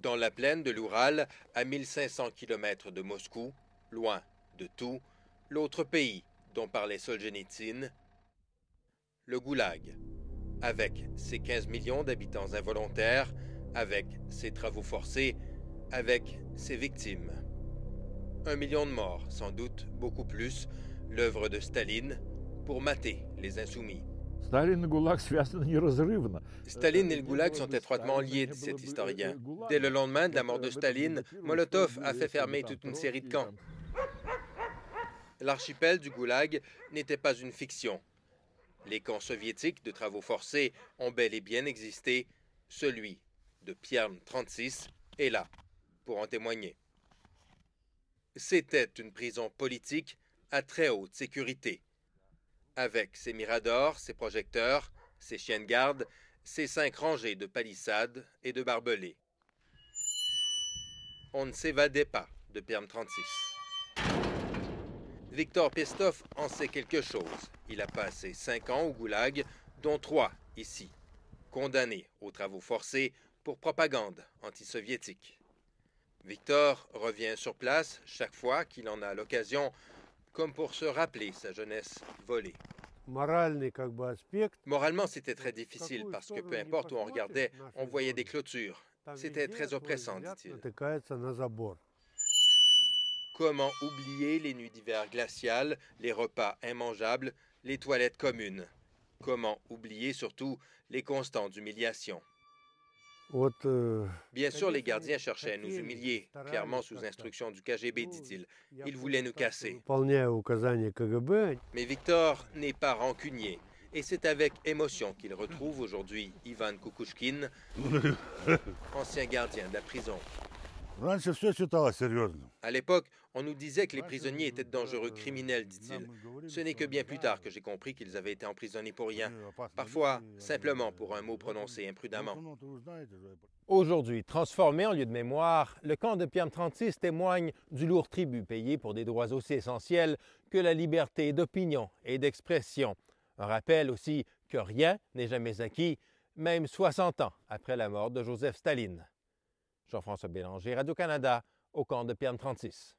Dans la plaine de l'Oural, à 1500 km de Moscou, loin de tout, l'autre pays dont parlait Solzhenitsyn, le Goulag, avec ses 15 millions d'habitants involontaires, avec ses travaux forcés, avec ses victimes. 1 million de morts, sans doute beaucoup plus, l'œuvre de Staline pour mater les insoumis. Staline et le Goulag sont étroitement liés, dit cet historien. Dès le lendemain de la mort de Staline, Molotov a fait fermer toute une série de camps. L'archipel du Goulag n'était pas une fiction. Les camps soviétiques de travaux forcés ont bel et bien existé. Celui de Perm 36 est là pour en témoigner. C'était une prison politique à très haute sécurité, avec ses miradors, ses projecteurs, ses chiens de garde, ses 5 rangées de palissades et de barbelés. On ne s'évadait pas de Perm 36. Victor Pestov en sait quelque chose. Il a passé 5 ans au Goulag, dont 3 ici, condamné aux travaux forcés pour propagande antisoviétique. Victor revient sur place chaque fois qu'il en a l'occasion, comme pour se rappeler sa jeunesse volée. Moralement, c'était très difficile parce que peu importe où on regardait, on voyait des clôtures. C'était très oppressant, dit-il. Comment oublier les nuits d'hiver glaciales, les repas immangeables, les toilettes communes? Comment oublier surtout les constantes humiliations? Bien sûr, les gardiens cherchaient à nous humilier, clairement sous instruction du KGB, dit-il. Ils voulaient nous casser. Mais Victor n'est pas rancunier, et c'est avec émotion qu'il retrouve aujourd'hui Ivan Kukushkin, ancien gardien de la prison. À l'époque, on nous disait que les prisonniers étaient de dangereux criminels, dit-il. Ce n'est que bien plus tard que j'ai compris qu'ils avaient été emprisonnés pour rien, parfois simplement pour un mot prononcé imprudemment. Aujourd'hui, transformé en lieu de mémoire, le camp de Perm 36 témoigne du lourd tribut payé pour des droits aussi essentiels que la liberté d'opinion et d'expression. Un rappel aussi que rien n'est jamais acquis, même 60 ans après la mort de Joseph Staline. Jean-François Bélanger, Radio-Canada, au camp de Perm 36.